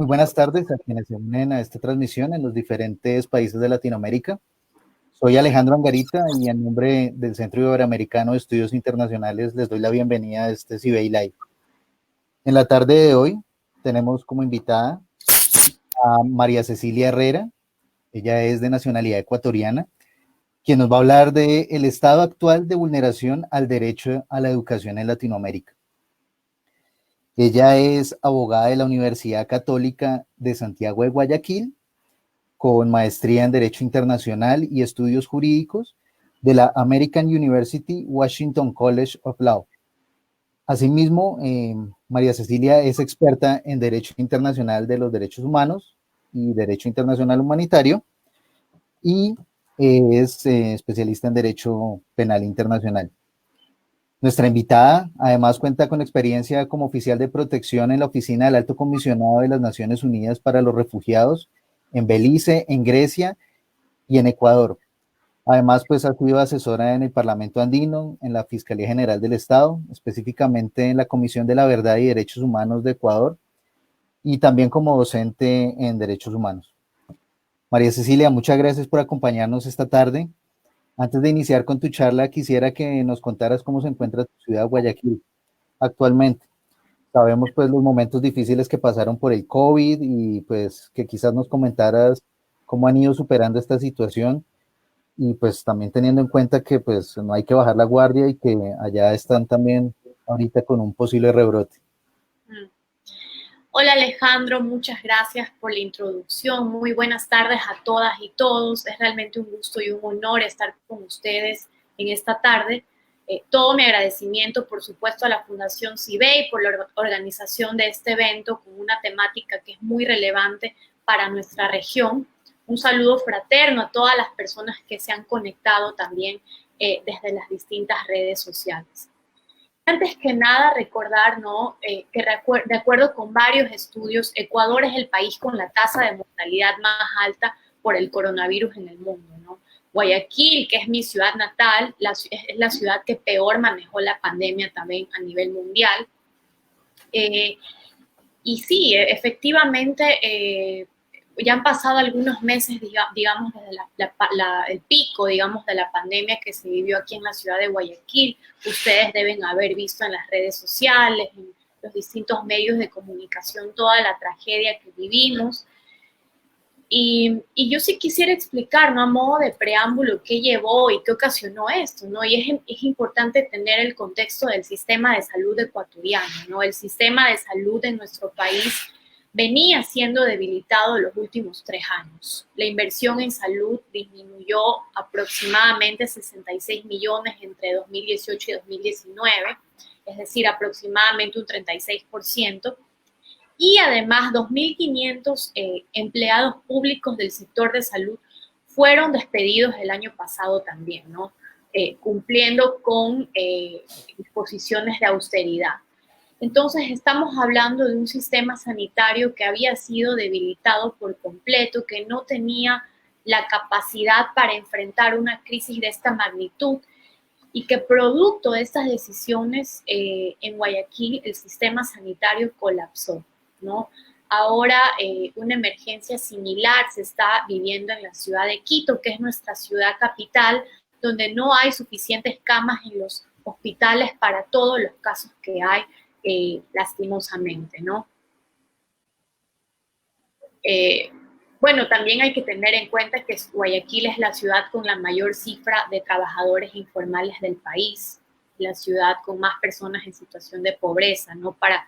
Muy buenas tardes a quienes se unen a esta transmisión en los diferentes países de Latinoamérica. Soy Alejandro Angarita y en nombre del Centro Iberoamericano de Estudios Internacionales les doy la bienvenida a este CIBEI Live. En la tarde de hoy tenemos como invitada a María Cecilia Herrera. Ella es de nacionalidad ecuatoriana, quien nos va a hablar del estado actual de vulneración al derecho a la educación en Latinoamérica. Ella es abogada de la Universidad Católica de Santiago de Guayaquil, con maestría en Derecho Internacional y Estudios Jurídicos de la American University Washington College of Law. Asimismo, María Cecilia es experta en Derecho Internacional de los Derechos Humanos y Derecho Internacional Humanitario y es especialista en Derecho Penal Internacional. Nuestra invitada además cuenta con experiencia como oficial de protección en la Oficina del Alto Comisionado de las Naciones Unidas para los Refugiados en Belice, en Grecia y en Ecuador. Además, pues ha sido asesora en el Parlamento Andino, en la Fiscalía General del Estado, específicamente en la Comisión de la Verdad y Derechos Humanos de Ecuador, y también como docente en Derechos Humanos. María Cecilia, muchas gracias por acompañarnos esta tarde. Antes de iniciar con tu charla, quisiera que nos contaras cómo se encuentra tu ciudad, Guayaquil, actualmente. Sabemos pues los momentos difíciles que pasaron por el COVID y pues que quizás nos comentaras cómo han ido superando esta situación y pues también teniendo en cuenta que pues no hay que bajar la guardia y que allá están también ahorita con un posible rebrote. Hola Alejandro, muchas gracias por la introducción. Muy buenas tardes a todas y todos. Es realmente un gusto y un honor estar con ustedes en esta tarde. Todo mi agradecimiento, por supuesto, a la Fundación CIBEI por la organización de este evento con una temática que es muy relevante para nuestra región. Un saludo fraterno a todas las personas que se han conectado también desde las distintas redes sociales. Antes que nada, recordar, ¿no? Que de acuerdo con varios estudios, Ecuador es el país con la tasa de mortalidad más alta por el coronavirus en el mundo, ¿no? Guayaquil, que es mi ciudad natal, es la ciudad que peor manejó la pandemia también a nivel mundial. Y sí, efectivamente, ya han pasado algunos meses, digamos, desde el pico, digamos, de la pandemia que se vivió aquí en la ciudad de Guayaquil. Ustedes deben haber visto en las redes sociales, en los distintos medios de comunicación, toda la tragedia que vivimos. Y yo sí quisiera explicar, ¿no? A modo de preámbulo, qué llevó y qué ocasionó esto, ¿no? Y es importante tener el contexto del sistema de salud ecuatoriano, ¿no? El sistema de salud en nuestro país venía siendo debilitado en los últimos 3 años. La inversión en salud disminuyó aproximadamente 66 millones entre 2018 y 2019, es decir, aproximadamente un 36%. Y además 2.500 empleados públicos del sector de salud fueron despedidos el año pasado también, ¿no? Cumpliendo con disposiciones de austeridad. Entonces estamos hablando de un sistema sanitario que había sido debilitado por completo, que no tenía la capacidad para enfrentar una crisis de esta magnitud y que producto de estas decisiones en Guayaquil el sistema sanitario colapsó, ¿no? Ahora una emergencia similar se está viviendo en la ciudad de Quito, que es nuestra ciudad capital, donde no hay suficientes camas en los hospitales para todos los casos que hay, lastimosamente, ¿no? Bueno, también hay que tener en cuenta que Guayaquil es la ciudad con la mayor cifra de trabajadores informales del país, la ciudad con más personas en situación de pobreza, ¿no? Para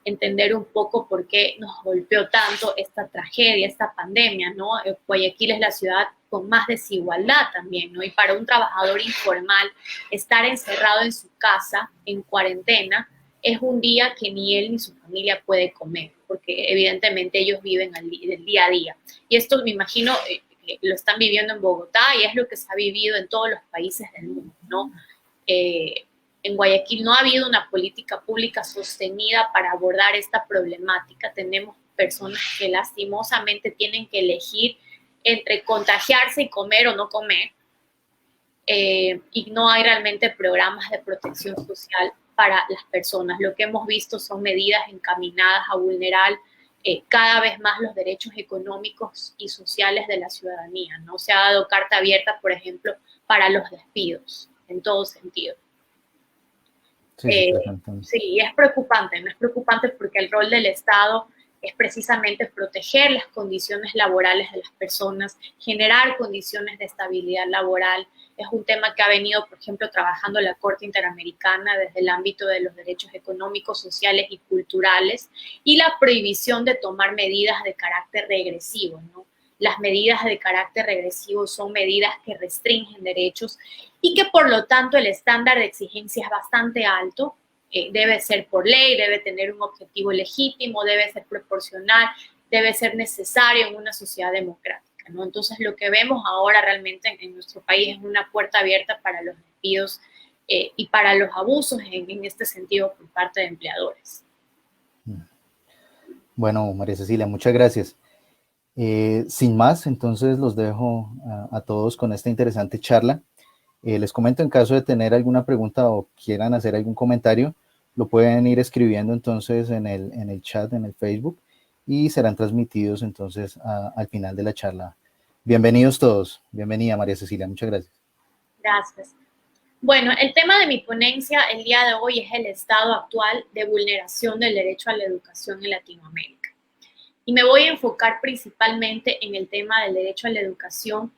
entender un poco por qué nos golpeó tanto esta tragedia, esta pandemia, ¿no? Guayaquil es la ciudad con más desigualdad también, ¿no? Y para un trabajador informal, estar encerrado en su casa, en cuarentena, es un día que ni él ni su familia puede comer, porque evidentemente ellos viven del día a día. Y esto me imagino lo están viviendo en Bogotá y es lo que se ha vivido en todos los países del mundo, ¿no? En Guayaquil no ha habido una política pública sostenida para abordar esta problemática. Tenemos personas que lastimosamente tienen que elegir entre contagiarse y comer o no comer. Y no hay realmente programas de protección social para las personas. Lo que hemos visto son medidas encaminadas a vulnerar cada vez más los derechos económicos y sociales de la ciudadanía, ¿no? Se ha dado carta abierta, por ejemplo, para los despidos, en todo sentido. Sí, sí, perfectamente. Sí, es preocupante, no es preocupante porque el rol del Estado es precisamente proteger las condiciones laborales de las personas, generar condiciones de estabilidad laboral. Es un tema que ha venido, por ejemplo, trabajando la Corte Interamericana desde el ámbito de los derechos económicos, sociales y culturales, y la prohibición de tomar medidas de carácter regresivo, ¿no? Las medidas de carácter regresivo son medidas que restringen derechos y que por lo tanto el estándar de exigencia es bastante alto. Debe ser por ley, debe tener un objetivo legítimo, debe ser proporcional, debe ser necesario en una sociedad democrática, ¿no? Entonces lo que vemos ahora realmente en nuestro país es una puerta abierta para los despidos y para los abusos en este sentido por parte de empleadores. Bueno, María Cecilia, muchas gracias. Sin más, entonces los dejo a todos con esta interesante charla. Les comento, en caso de tener alguna pregunta o quieran hacer algún comentario, lo pueden ir escribiendo entonces en el chat, en el Facebook, y serán transmitidos entonces al final de la charla. Bienvenidos todos. Bienvenida, María Cecilia. Muchas gracias. Gracias. Bueno, el tema de mi ponencia el día de hoy es el estado actual de vulneración del derecho a la educación en Latinoamérica. Y me voy a enfocar principalmente en el tema del derecho a la educación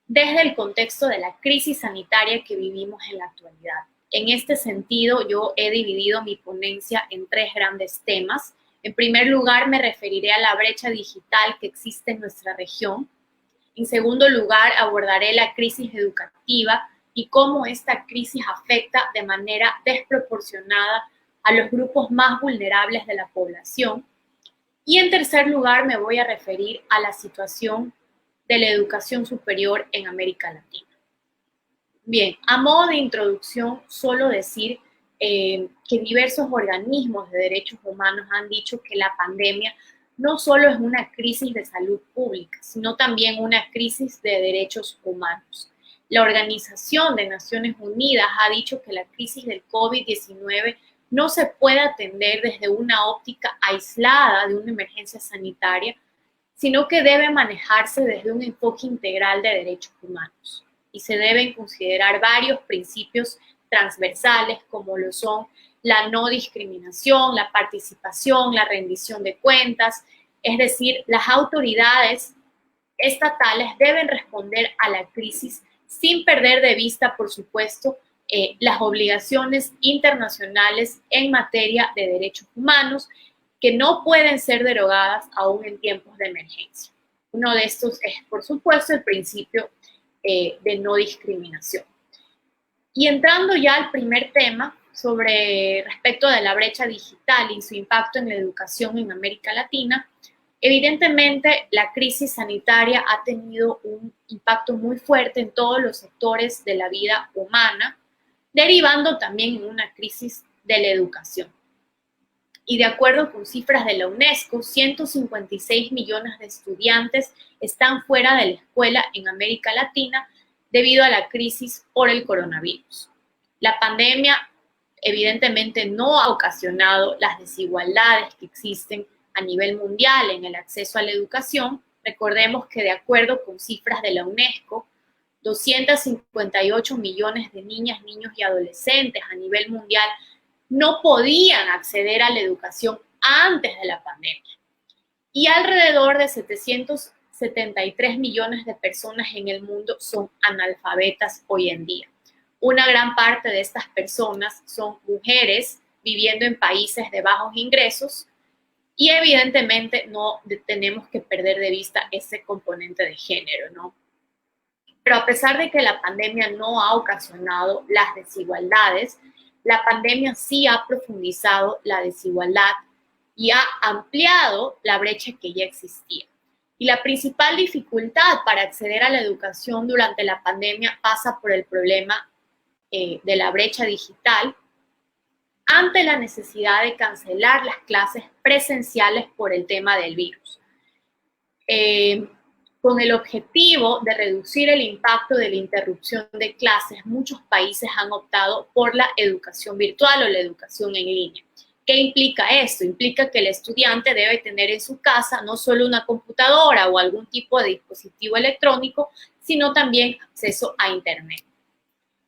desde el contexto de la crisis sanitaria que vivimos en la actualidad. En este sentido, yo he dividido mi ponencia en tres grandes temas. En primer lugar, me referiré a la brecha digital que existe en nuestra región. En segundo lugar, abordaré la crisis educativa y cómo esta crisis afecta de manera desproporcionada a los grupos más vulnerables de la población. Y en tercer lugar, me voy a referir a la situación de la educación superior en América Latina. Bien, a modo de introducción, solo decir que diversos organismos de derechos humanos han dicho que la pandemia no solo es una crisis de salud pública, sino también una crisis de derechos humanos. La Organización de Naciones Unidas ha dicho que la crisis del COVID-19 no se puede atender desde una óptica aislada de una emergencia sanitaria, sino que debe manejarse desde un enfoque integral de derechos humanos. Y se deben considerar varios principios transversales, como lo son la no discriminación, la participación, la rendición de cuentas. Es decir, las autoridades estatales deben responder a la crisis sin perder de vista, por supuesto, las obligaciones internacionales en materia de derechos humanos, que no pueden ser derogadas aún en tiempos de emergencia. Uno de estos es, por supuesto, el principio de no discriminación. Y entrando ya al primer tema, sobre respecto de la brecha digital y su impacto en la educación en América Latina, evidentemente la crisis sanitaria ha tenido un impacto muy fuerte en todos los sectores de la vida humana, derivando también en una crisis de la educación. Y de acuerdo con cifras de la UNESCO, 156 millones de estudiantes están fuera de la escuela en América Latina debido a la crisis por el coronavirus. La pandemia evidentemente no ha ocasionado las desigualdades que existen a nivel mundial en el acceso a la educación. Recordemos que de acuerdo con cifras de la UNESCO, 258 millones de niñas, niños y adolescentes a nivel mundial no podían acceder a la educación antes de la pandemia. Y alrededor de 773 millones de personas en el mundo son analfabetas hoy en día. Una gran parte de estas personas son mujeres viviendo en países de bajos ingresos y evidentemente no tenemos que perder de vista ese componente de género, ¿no? Pero a pesar de que la pandemia no ha ocasionado las desigualdades, la pandemia sí ha profundizado la desigualdad y ha ampliado la brecha que ya existía. Y la principal dificultad para acceder a la educación durante la pandemia pasa por el problema de la brecha digital ante la necesidad de cancelar las clases presenciales por el tema del virus. Con el objetivo de reducir el impacto de la interrupción de clases, muchos países han optado por la educación virtual o la educación en línea. ¿Qué implica esto? Implica que el estudiante debe tener en su casa no solo una computadora o algún tipo de dispositivo electrónico, sino también acceso a Internet.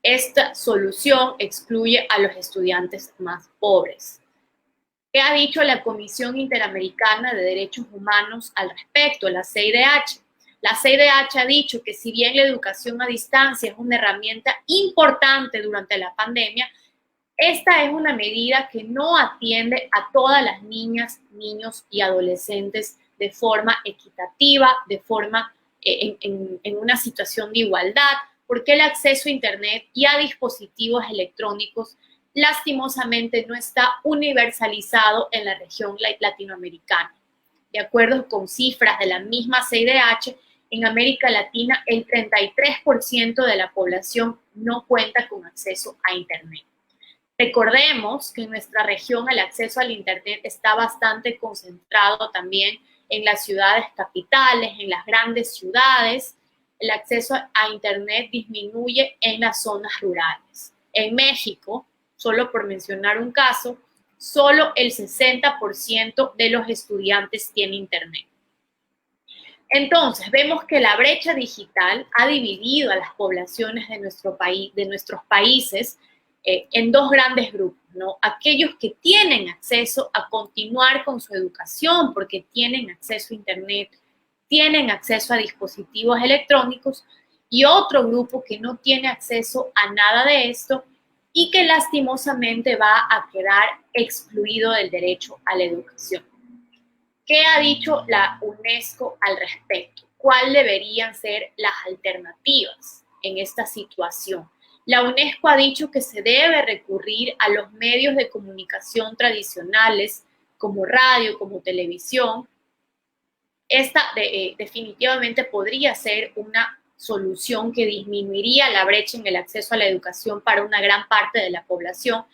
Esta solución excluye a los estudiantes más pobres. ¿Qué ha dicho la Comisión Interamericana de Derechos Humanos al respecto, la CIDH? La CIDH ha dicho que si bien la educación a distancia es una herramienta importante durante la pandemia, esta es una medida que no atiende a todas las niñas, niños y adolescentes de forma equitativa, de forma en una situación de igualdad, porque el acceso a Internet y a dispositivos electrónicos lastimosamente no está universalizado en la región latinoamericana. De acuerdo con cifras de la misma CIDH, en América Latina el 33% de la población no cuenta con acceso a Internet. Recordemos que en nuestra región el acceso al Internet está bastante concentrado también en las ciudades capitales, en las grandes ciudades. El acceso a Internet disminuye en las zonas rurales. En México, solo por mencionar un caso, solo el 60% de los estudiantes tiene Internet. Entonces, vemos que la brecha digital ha dividido a las poblaciones de nuestro país, de nuestros países, en dos grandes grupos, ¿no? Aquellos que tienen acceso a continuar con su educación porque tienen acceso a Internet, tienen acceso a dispositivos electrónicos, y otro grupo que no tiene acceso a nada de esto y que lastimosamente va a quedar excluido del derecho a la educación. ¿Qué ha dicho la UNESCO al respecto? ¿Cuáles deberían ser las alternativas en esta situación? La UNESCO ha dicho que se debe recurrir a los medios de comunicación tradicionales como radio, como televisión. Esta definitivamente podría ser una solución que disminuiría la brecha en el acceso a la educación para una gran parte de la población,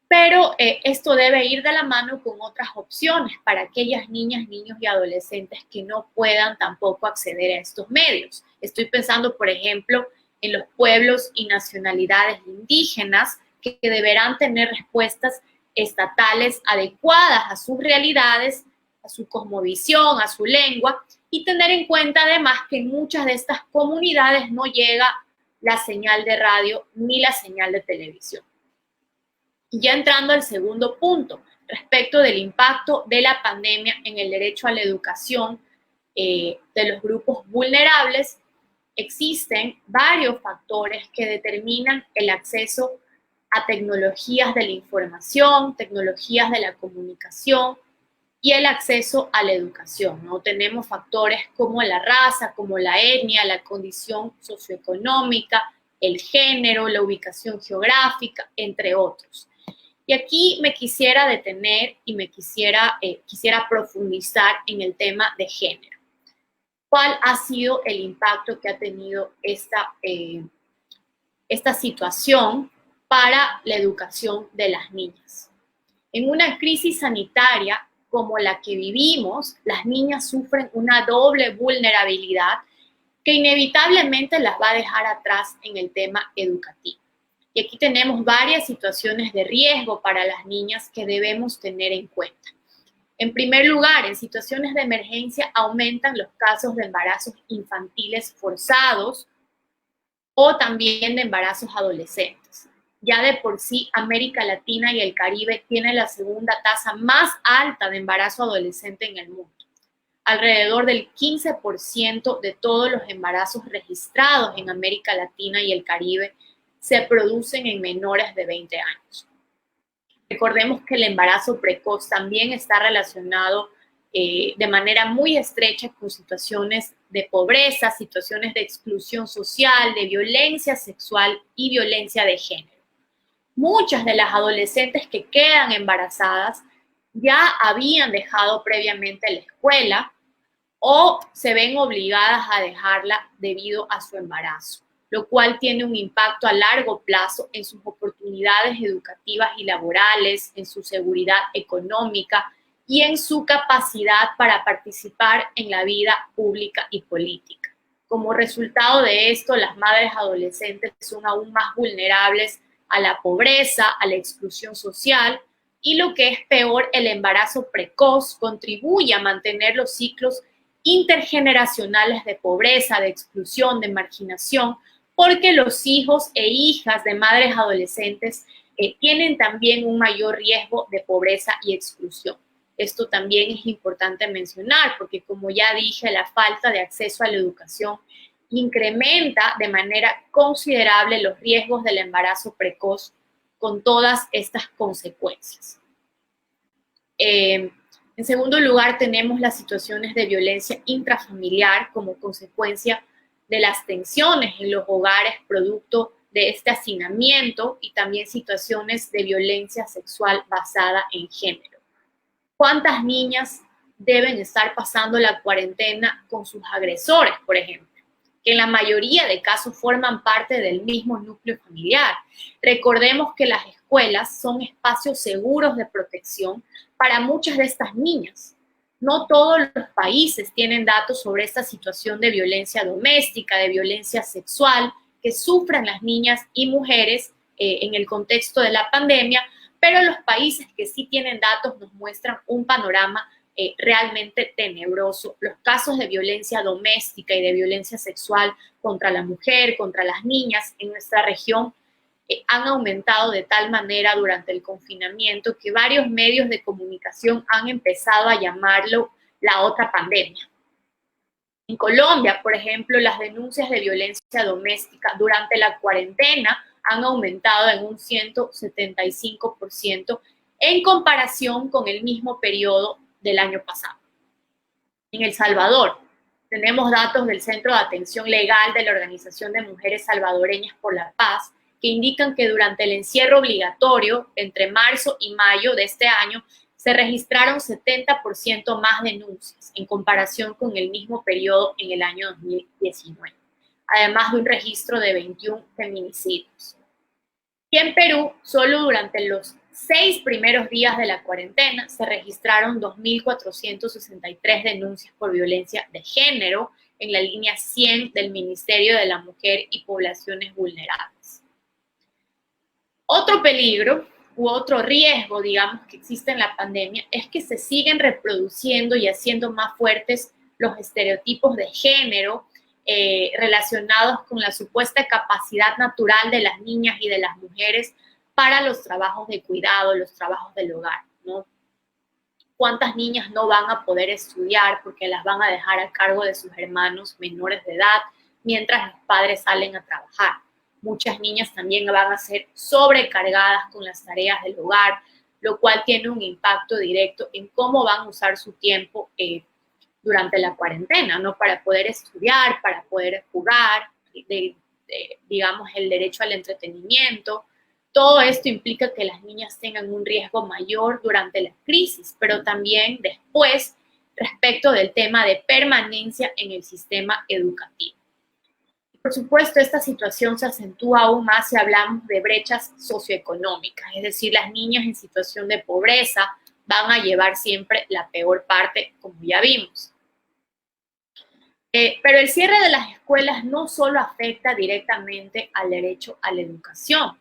pero esto debe ir de la mano con otras opciones para aquellas niñas, niños y adolescentes que no puedan tampoco acceder a estos medios. Estoy pensando, por ejemplo, en los pueblos y nacionalidades indígenas que deberán tener respuestas estatales adecuadas a sus realidades, a su cosmovisión, a su lengua, y tener en cuenta además que en muchas de estas comunidades no llega la señal de radio ni la señal de televisión. Y ya entrando al segundo punto, respecto del impacto de la pandemia en el derecho a la educación de los grupos vulnerables, existen varios factores que determinan el acceso a tecnologías de la información, tecnologías de la comunicación y el acceso a la educación, ¿no? Tenemos factores como la raza, como la etnia, la condición socioeconómica, el género, la ubicación geográfica, entre otros. Y aquí me quisiera detener y quisiera profundizar en el tema de género. ¿Cuál ha sido el impacto que ha tenido esta situación para la educación de las niñas? En una crisis sanitaria como la que vivimos, las niñas sufren una doble vulnerabilidad que inevitablemente las va a dejar atrás en el tema educativo. Y aquí tenemos varias situaciones de riesgo para las niñas que debemos tener en cuenta. En primer lugar, en situaciones de emergencia aumentan los casos de embarazos infantiles forzados o también de embarazos adolescentes. Ya de por sí, América Latina y el Caribe tienen la segunda tasa más alta de embarazo adolescente en el mundo. Alrededor del 15% de todos los embarazos registrados en América Latina y el Caribe se producen en menores de 20 años. Recordemos que el embarazo precoz también está relacionado de manera muy estrecha con situaciones de pobreza, situaciones de exclusión social, de violencia sexual y violencia de género. Muchas de las adolescentes que quedan embarazadas ya habían dejado previamente la escuela o se ven obligadas a dejarla debido a su embarazo, lo cual tiene un impacto a largo plazo en sus oportunidades educativas y laborales, en su seguridad económica y en su capacidad para participar en la vida pública y política. Como resultado de esto, las madres adolescentes son aún más vulnerables a la pobreza, a la exclusión social y lo que es peor, el embarazo precoz contribuye a mantener los ciclos intergeneracionales de pobreza, de exclusión, de marginación, porque los hijos e hijas de madres adolescentes tienen también un mayor riesgo de pobreza y exclusión. Esto también es importante mencionar porque, como ya dije, la falta de acceso a la educación incrementa de manera considerable los riesgos del embarazo precoz con todas estas consecuencias. En segundo lugar, tenemos las situaciones de violencia intrafamiliar como consecuencia de las tensiones en los hogares producto de este hacinamiento y también situaciones de violencia sexual basada en género. ¿Cuántas niñas deben estar pasando la cuarentena con sus agresores, por ejemplo? Que en la mayoría de casos forman parte del mismo núcleo familiar. Recordemos que las escuelas son espacios seguros de protección para muchas de estas niñas. No todos los países tienen datos sobre esta situación de violencia doméstica, de violencia sexual que sufren las niñas y mujeres en el contexto de la pandemia, pero los países que sí tienen datos nos muestran un panorama realmente tenebroso. Los casos de violencia doméstica y de violencia sexual contra la mujer, contra las niñas en nuestra región han aumentado de tal manera durante el confinamiento que varios medios de comunicación han empezado a llamarlo la otra pandemia. En Colombia, por ejemplo, las denuncias de violencia doméstica durante la cuarentena han aumentado en un 175% en comparación con el mismo periodo del año pasado. En El Salvador, tenemos datos del Centro de Atención Legal de la Organización de Mujeres Salvadoreñas por la Paz que indican que durante el encierro obligatorio, entre marzo y mayo de este año, se registraron 70% más denuncias en comparación con el mismo periodo en el año 2019, además de un registro de 21 feminicidios. Y en Perú, solo durante los 6 primeros días de la cuarentena se registraron 2.463 denuncias por violencia de género en la línea 100 del Ministerio de la Mujer y Poblaciones Vulnerables. Otro peligro u otro riesgo, digamos, que existe en la pandemia es que se siguen reproduciendo y haciendo más fuertes los estereotipos de género relacionados con la supuesta capacidad natural de las niñas y de las mujeres para los trabajos de cuidado, los trabajos del hogar, ¿no? ¿Cuántas niñas no van a poder estudiar porque las van a dejar a cargo de sus hermanos menores de edad mientras los padres salen a trabajar? Muchas niñas también van a ser sobrecargadas con las tareas del hogar, lo cual tiene un impacto directo en cómo van a usar su tiempo durante la cuarentena, ¿no? Para poder estudiar, para poder jugar, digamos, el derecho al entretenimiento. Todo esto implica que las niñas tengan un riesgo mayor durante la crisis, pero también después respecto del tema de permanencia en el sistema educativo. Por supuesto, esta situación se acentúa aún más si hablamos de brechas socioeconómicas, es decir, las niñas en situación de pobreza van a llevar siempre la peor parte, como ya vimos. Pero el cierre de las escuelas no solo afecta directamente al derecho a la educación,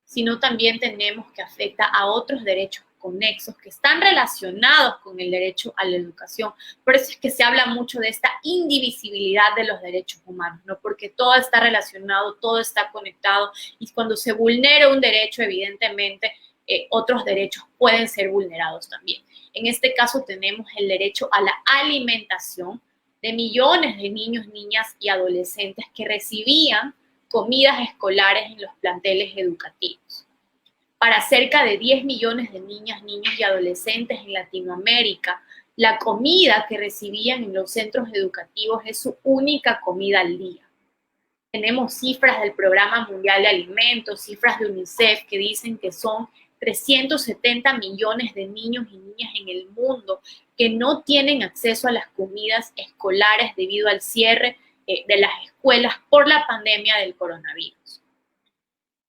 sino también tenemos que afecta a otros derechos conexos que están relacionados con el derecho a la educación. Por eso es que se habla mucho de esta indivisibilidad de los derechos humanos, ¿no? Porque todo está relacionado, todo está conectado y cuando se vulnera un derecho, evidentemente, otros derechos pueden ser vulnerados también. En este caso tenemos el derecho a la alimentación de millones de niños, niñas y adolescentes que recibían comidas escolares en los planteles educativos. Para cerca de 10 millones de niñas, niños y adolescentes en Latinoamérica, la comida que recibían en los centros educativos es su única comida al día. Tenemos cifras del Programa Mundial de Alimentos, cifras de UNICEF que dicen que son 370 millones de niños y niñas en el mundo que no tienen acceso a las comidas escolares debido al cierre de las escuelas por la pandemia del coronavirus.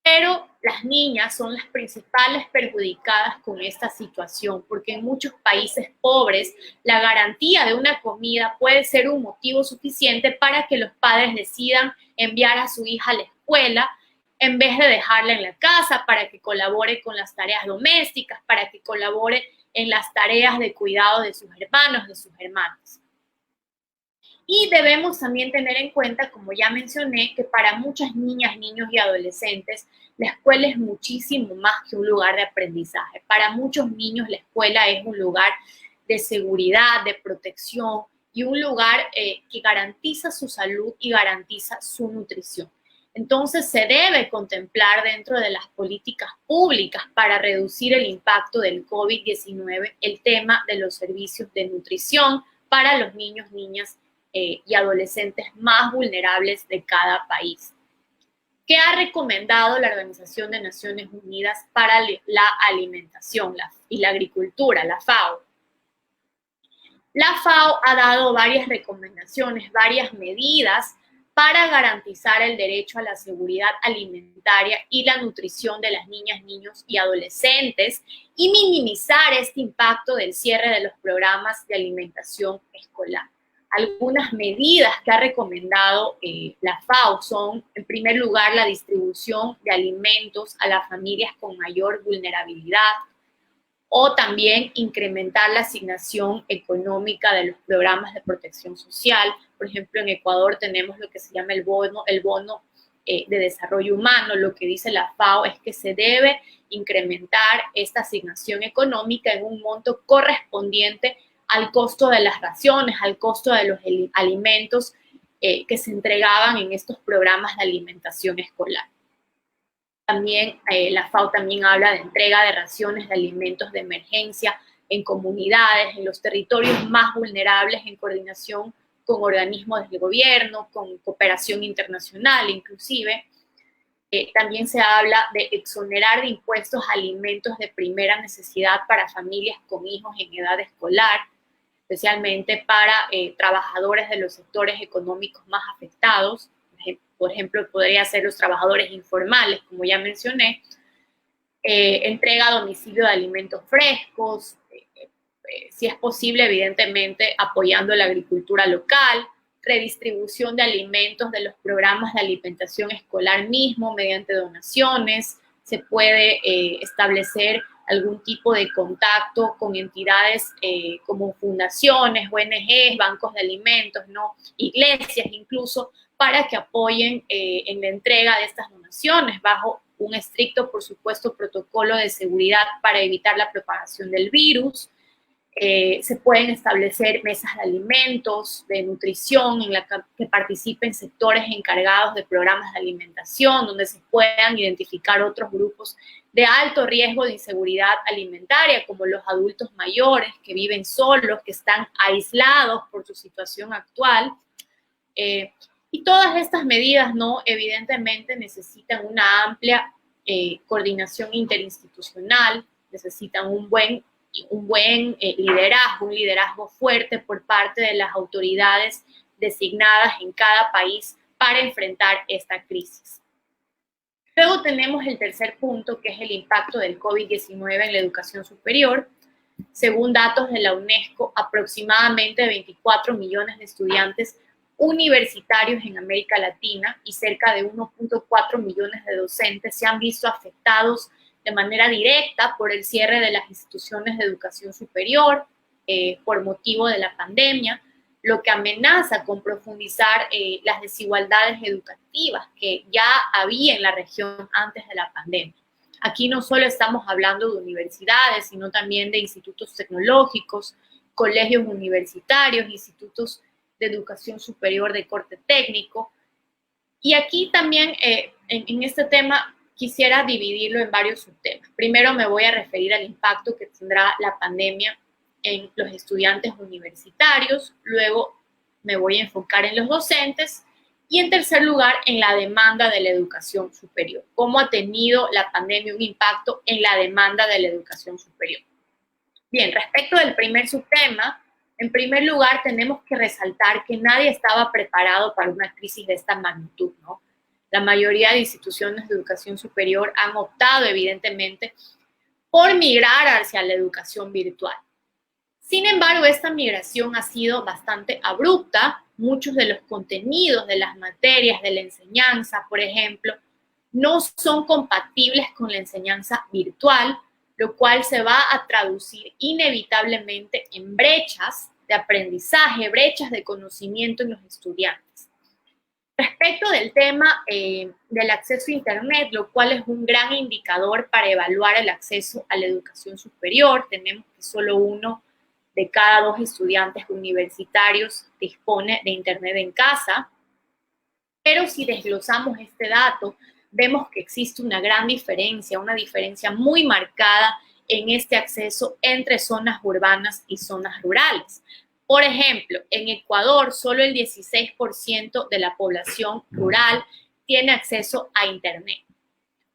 Pero las niñas son las principales perjudicadas con esta situación, porque en muchos países pobres la garantía de una comida puede ser un motivo suficiente para que los padres decidan enviar a su hija a la escuela en vez de dejarla en la casa para que colabore con las tareas domésticas, para que colabore en las tareas de cuidado de sus hermanos, de sus hermanas. Y debemos también tener en cuenta, como ya mencioné, que para muchas niñas, niños y adolescentes, la escuela es muchísimo más que un lugar de aprendizaje. Para muchos niños la escuela es un lugar de seguridad, de protección y un lugar que garantiza su salud y garantiza su nutrición. Entonces se debe contemplar dentro de las políticas públicas para reducir el impacto del COVID-19 el tema de los servicios de nutrición para los niños, niñas y adolescentes más vulnerables de cada país. ¿Qué ha recomendado la Organización de Naciones Unidas para la Alimentación y la Agricultura, la FAO? La FAO ha dado varias recomendaciones, varias medidas para garantizar el derecho a la seguridad alimentaria y la nutrición de las niñas, niños y adolescentes y minimizar este impacto del cierre de los programas de alimentación escolar. Algunas medidas que ha recomendado la FAO son, en primer lugar, la distribución de alimentos a las familias con mayor vulnerabilidad, o también incrementar la asignación económica de los programas de protección social. Por ejemplo, en Ecuador tenemos lo que se llama el bono de desarrollo humano. Lo que dice la FAO es que se debe incrementar esta asignación económica en un monto correspondiente al costo de las raciones, al costo de los alimentos que se entregaban en estos programas de alimentación escolar. También la FAO también habla de entrega de raciones de alimentos de emergencia en comunidades, en los territorios más vulnerables, en coordinación con organismos del gobierno, con cooperación internacional inclusive. También se habla de exonerar de impuestos alimentos de primera necesidad para familias con hijos en edad escolar, especialmente para trabajadores de los sectores económicos más afectados. Por ejemplo, podría ser los trabajadores informales, como ya mencioné, entrega a domicilio de alimentos frescos, si es posible, evidentemente, apoyando la agricultura local, redistribución de alimentos de los programas de alimentación escolar mismo mediante donaciones, se puede establecer algún tipo de contacto con entidades como fundaciones, ONGs, bancos de alimentos, ¿no? Iglesias incluso, para que apoyen en la entrega de estas donaciones bajo un estricto, por supuesto, protocolo de seguridad para evitar la propagación del virus. Se pueden establecer mesas de alimentos, de nutrición, en la que participen sectores encargados de programas de alimentación, donde se puedan identificar otros grupos de alto riesgo de inseguridad alimentaria, como los adultos mayores que viven solos, que están aislados por su situación actual. Y todas estas medidas, ¿no? Evidentemente necesitan una amplia coordinación interinstitucional, necesitan un buen liderazgo, un liderazgo fuerte por parte de las autoridades designadas en cada país para enfrentar esta crisis. Luego tenemos el tercer punto, que es el impacto del COVID-19 en la educación superior. Según datos de la UNESCO, aproximadamente 24 millones de estudiantes universitarios en América Latina y cerca de 1.4 millones de docentes se han visto afectados de manera directa por el cierre de las instituciones de educación superior por motivo de la pandemia, lo que amenaza con profundizar las desigualdades educativas que ya había en la región antes de la pandemia. Aquí no solo estamos hablando de universidades, sino también de institutos tecnológicos, colegios universitarios, institutos de educación superior de corte técnico. Y aquí también, en este tema, quisiera dividirlo en varios subtemas. Primero me voy a referir al impacto que tendrá la pandemia en los estudiantes universitarios, luego me voy a enfocar en los docentes y en tercer lugar en la demanda de la educación superior. ¿Cómo ha tenido la pandemia un impacto en la demanda de la educación superior? Bien, respecto del primer subtema, en primer lugar tenemos que resaltar que nadie estaba preparado para una crisis de esta magnitud, ¿no? La mayoría de instituciones de educación superior han optado, evidentemente, por migrar hacia la educación virtual. Sin embargo, esta migración ha sido bastante abrupta. Muchos de los contenidos de las materias de la enseñanza, por ejemplo, no son compatibles con la enseñanza virtual, lo cual se va a traducir inevitablemente en brechas de aprendizaje, brechas de conocimiento en los estudiantes. Respecto del tema del acceso a Internet, lo cual es un gran indicador para evaluar el acceso a la educación superior, tenemos que solo 1 de cada 2 estudiantes universitarios dispone de Internet en casa, pero si desglosamos este dato, vemos que existe una gran diferencia, una diferencia muy marcada en este acceso entre zonas urbanas y zonas rurales. Por ejemplo, en Ecuador, solo el 16% de la población rural tiene acceso a Internet.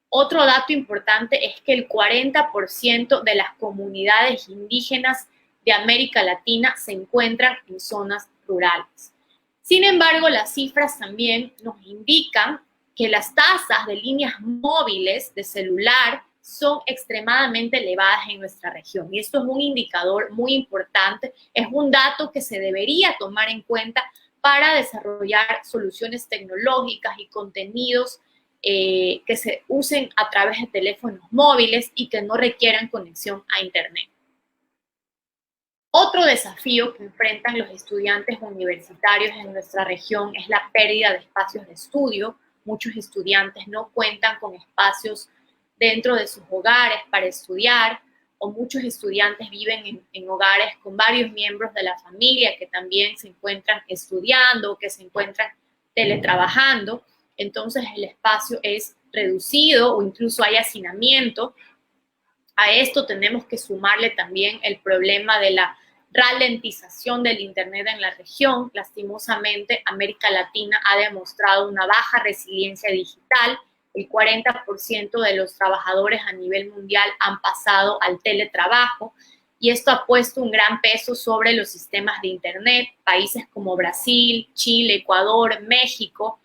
Otro dato importante es que el 40% de las comunidades indígenas de América Latina se encuentran en zonas rurales. Sin embargo, las cifras también nos indican que las tasas de líneas móviles de celular son extremadamente elevadas en nuestra región. Y esto es un indicador muy importante, es un dato que se debería tomar en cuenta para desarrollar soluciones tecnológicas y contenidos que se usen a través de teléfonos móviles y que no requieran conexión a Internet. Otro desafío que enfrentan los estudiantes universitarios en nuestra región es la pérdida de espacios de estudio. Muchos estudiantes no cuentan con espacios dentro de sus hogares para estudiar, o muchos estudiantes viven en hogares con varios miembros de la familia que también se encuentran estudiando o que se encuentran teletrabajando. Entonces el espacio es reducido o incluso hay hacinamiento. A esto tenemos que sumarle también el problema de la ralentización del Internet en la región. Lastimosamente, América Latina ha demostrado una baja resiliencia digital. El 40% de los trabajadores a nivel mundial han pasado al teletrabajo y esto ha puesto un gran peso sobre los sistemas de Internet. Países como Brasil, Chile, Ecuador, México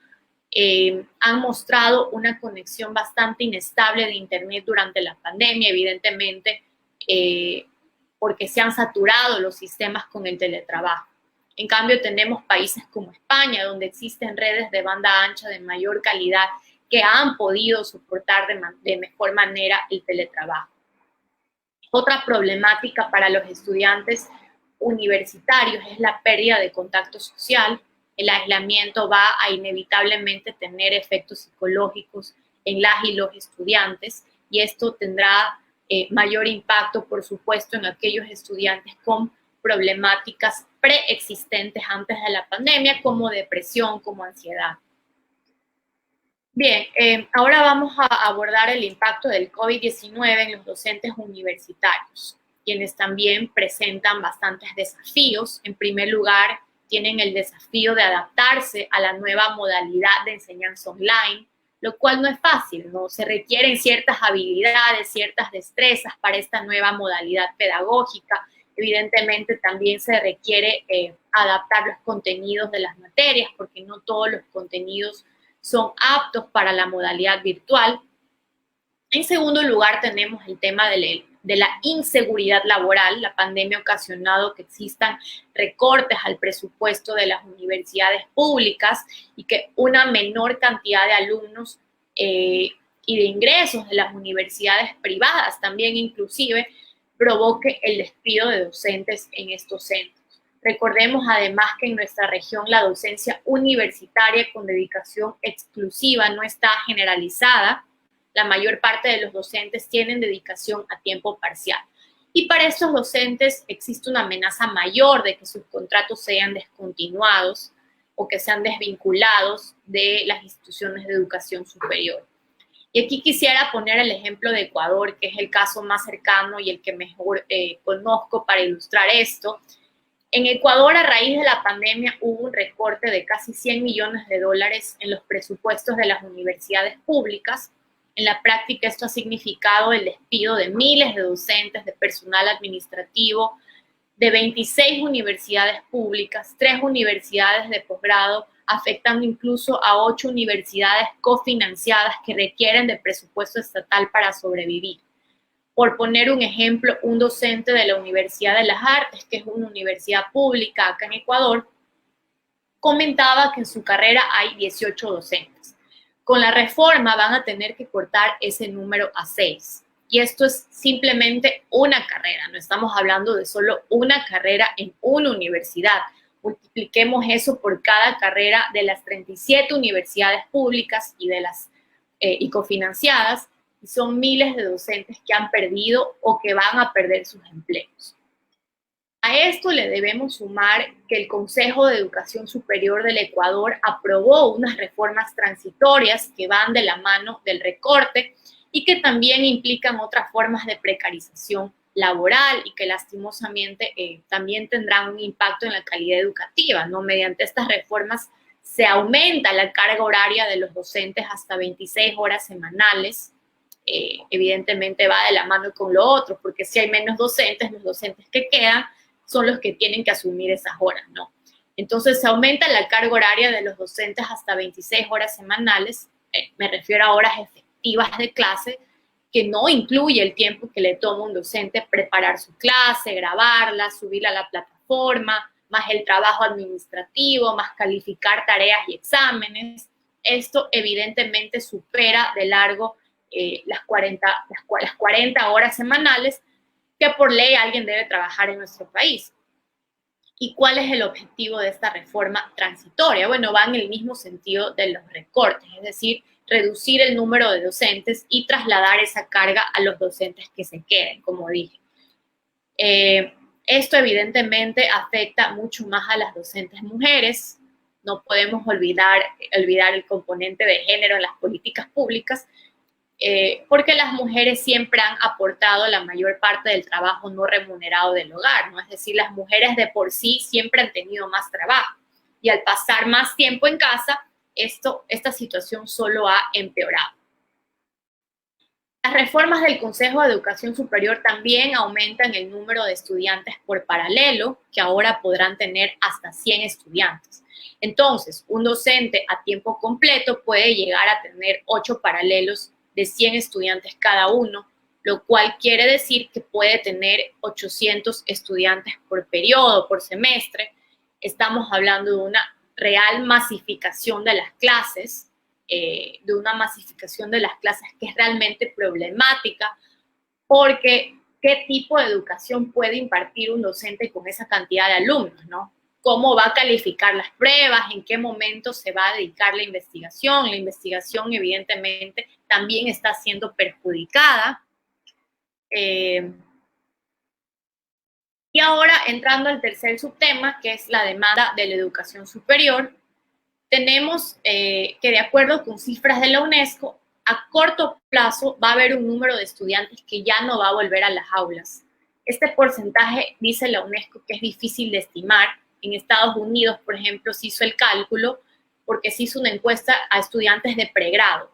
han mostrado una conexión bastante inestable de Internet durante la pandemia, evidentemente porque se han saturado los sistemas con el teletrabajo. En cambio, tenemos países como España, donde existen redes de banda ancha de mayor calidad que han podido soportar de mejor manera el teletrabajo. Otra problemática para los estudiantes universitarios es la pérdida de contacto social. El aislamiento va a inevitablemente tener efectos psicológicos en las y los estudiantes y esto tendrá mayor impacto, por supuesto, en aquellos estudiantes con problemáticas preexistentes antes de la pandemia, como depresión, como ansiedad. Bien, ahora vamos a abordar el impacto del COVID-19 en los docentes universitarios, quienes también presentan bastantes desafíos. En primer lugar, tienen el desafío de adaptarse a la nueva modalidad de enseñanza online, lo cual no es fácil, ¿no? Se requieren ciertas habilidades, ciertas destrezas para esta nueva modalidad pedagógica. Evidentemente también se requiere adaptar los contenidos de las materias, porque no todos los contenidos son aptos para la modalidad virtual. En segundo lugar, tenemos el tema de la inseguridad laboral. La pandemia ha ocasionado que existan recortes al presupuesto de las universidades públicas y que una menor cantidad de alumnos y de ingresos de las universidades privadas también inclusive provoque el despido de docentes en estos centros. Recordemos además que en nuestra región la docencia universitaria con dedicación exclusiva no está generalizada. La mayor parte de los docentes tienen dedicación a tiempo parcial. Y para estos docentes existe una amenaza mayor de que sus contratos sean descontinuados o que sean desvinculados de las instituciones de educación superior. Y aquí quisiera poner el ejemplo de Ecuador, que es el caso más cercano y el que mejor conozco para ilustrar esto. En Ecuador, a raíz de la pandemia, hubo un recorte de casi $100 millones en los presupuestos de las universidades públicas. En la práctica, esto ha significado el despido de miles de docentes, de personal administrativo, de 26 universidades públicas, 3 universidades de posgrado, afectando incluso a 8 universidades cofinanciadas que requieren de presupuesto estatal para sobrevivir. Por poner un ejemplo, un docente de la Universidad de las Artes, que es una universidad pública acá en Ecuador, comentaba que en su carrera hay 18 docentes. Con la reforma van a tener que cortar ese número a 6. Y esto es simplemente una carrera, no estamos hablando de solo una carrera en una universidad. Multipliquemos eso por cada carrera de las 37 universidades públicas y de las y cofinanciadas, y son miles de docentes que han perdido o que van a perder sus empleos. A esto le debemos sumar que el Consejo de Educación Superior del Ecuador aprobó unas reformas transitorias que van de la mano del recorte y que también implican otras formas de precarización laboral y que lastimosamente también tendrán un impacto en la calidad educativa, ¿no? Mediante estas reformas se aumenta la carga horaria de los docentes hasta 26 horas semanales. Evidentemente va de la mano con lo otro, porque si hay menos docentes, los docentes que quedan son los que tienen que asumir esas horas, ¿no? Entonces se aumenta la carga horaria de los docentes hasta 26 horas semanales, me refiero a horas efectivas de clase, que no incluye el tiempo que le toma a un docente preparar su clase, grabarla, subirla a la plataforma, más el trabajo administrativo, más calificar tareas y exámenes. Esto evidentemente supera de largo las 40 horas semanales que por ley alguien debe trabajar en nuestro país. ¿Y cuál es el objetivo de esta reforma transitoria? Bueno, va en el mismo sentido de los recortes, es decir, reducir el número de docentes y trasladar esa carga a los docentes que se queden, como dije. Esto evidentemente afecta mucho más a las docentes mujeres. No podemos olvidar el componente de género en las políticas públicas, porque las mujeres siempre han aportado la mayor parte del trabajo no remunerado del hogar, ¿no? Es decir, las mujeres de por sí siempre han tenido más trabajo y al pasar más tiempo en casa, esta situación solo ha empeorado. Las reformas del Consejo de Educación Superior también aumentan el número de estudiantes por paralelo, que ahora podrán tener hasta 100 estudiantes. Entonces, un docente a tiempo completo puede llegar a tener 8 paralelos de 100 estudiantes cada uno, lo cual quiere decir que puede tener 800 estudiantes por periodo, por semestre. Estamos hablando de una real masificación de las clases, que es realmente problemática, porque ¿qué tipo de educación puede impartir un docente con esa cantidad de alumnos, ¿no? ¿Cómo va a calificar las pruebas? ¿En qué momento se va a dedicar la investigación? La investigación, evidentemente, también está siendo perjudicada. Y ahora, entrando al tercer subtema, que es la demanda de la educación superior, tenemos que, de acuerdo con cifras de la UNESCO, a corto plazo va a haber un número de estudiantes que ya no va a volver a las aulas. Este porcentaje, dice la UNESCO, que es difícil de estimar. En Estados Unidos, por ejemplo, se hizo el cálculo porque se hizo una encuesta a estudiantes de pregrado.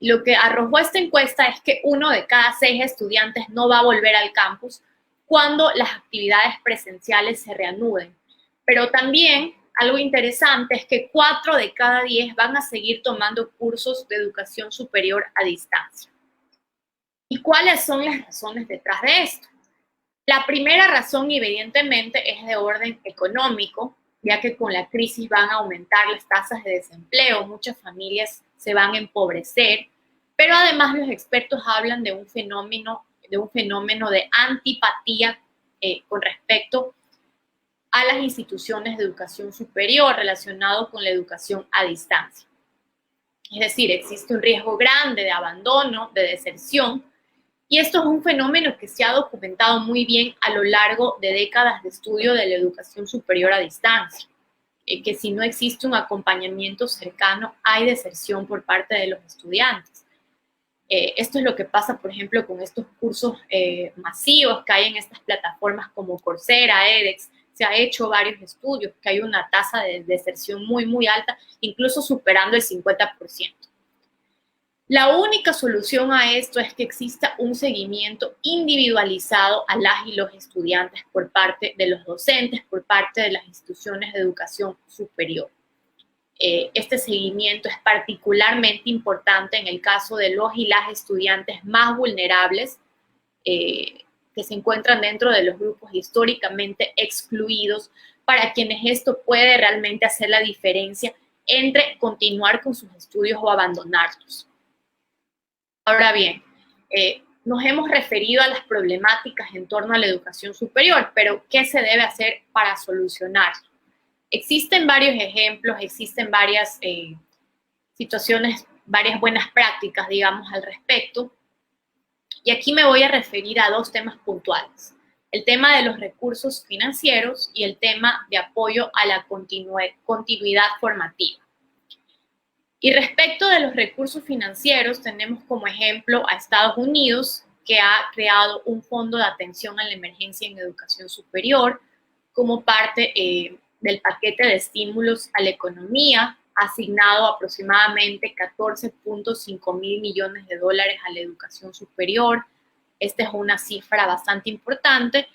Y lo que arrojó esta encuesta es que 1 de cada 6 estudiantes no va a volver al campus cuando las actividades presenciales se reanuden. Pero también algo interesante es que 4 de cada 10 van a seguir tomando cursos de educación superior a distancia. ¿Y cuáles son las razones detrás de esto? La primera razón, evidentemente, es de orden económico, ya que con la crisis van a aumentar las tasas de desempleo, muchas familias se van a empobrecer, pero además los expertos hablan de un fenómeno de antipatía con respecto a las instituciones de educación superior relacionado con la educación a distancia. Es decir, existe un riesgo grande de abandono, de deserción, y esto es un fenómeno que se ha documentado muy bien a lo largo de décadas de estudio de la educación superior a distancia, que si no existe un acompañamiento cercano, hay deserción por parte de los estudiantes. Esto es lo que pasa, por ejemplo, con estos cursos masivos que hay en estas plataformas como Coursera, edX. Se ha hecho varios estudios que hay una tasa de deserción muy, muy alta, incluso superando el 50%. La única solución a esto es que exista un seguimiento individualizado a las y los estudiantes por parte de los docentes, por parte de las instituciones de educación superior. Este seguimiento es particularmente importante en el caso de los y las estudiantes más vulnerables que se encuentran dentro de los grupos históricamente excluidos, para quienes esto puede realmente hacer la diferencia entre continuar con sus estudios o abandonarlos. Ahora bien, nos hemos referido a las problemáticas en torno a la educación superior, pero ¿qué se debe hacer para solucionarlo? Existen varios ejemplos, existen varias situaciones, varias buenas prácticas, digamos, al respecto. Y aquí me voy a referir a dos temas puntuales. El tema de los recursos financieros y el tema de apoyo a la continuidad formativa. Y respecto de los recursos financieros, tenemos como ejemplo a Estados Unidos, que ha creado un fondo de atención a la emergencia en educación superior como parte del paquete de estímulos a la economía, asignado aproximadamente 14.5 mil millones de dólares a la educación superior. Esta es una cifra bastante importante,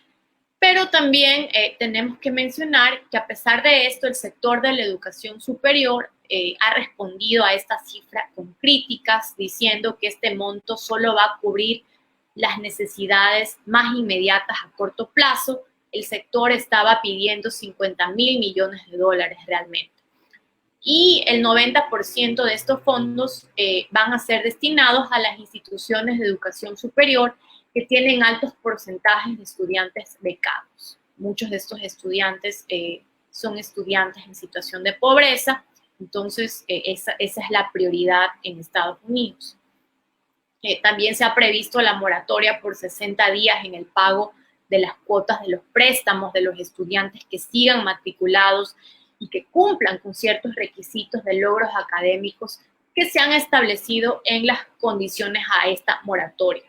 pero también tenemos que mencionar que a pesar de esto, el sector de la educación superior ha respondido a esta cifra con críticas, diciendo que este monto solo va a cubrir las necesidades más inmediatas a corto plazo. El sector estaba pidiendo 50 mil millones de dólares realmente. Y el 90% de estos fondos van a ser destinados a las instituciones de educación superior que tienen altos porcentajes de estudiantes becados. Muchos de estos estudiantes son estudiantes en situación de pobreza, entonces esa es la prioridad en Estados Unidos. También se ha previsto la moratoria por 60 días en el pago de las cuotas de los préstamos de los estudiantes que sigan matriculados y que cumplan con ciertos requisitos de logros académicos que se han establecido en las condiciones a esta moratoria.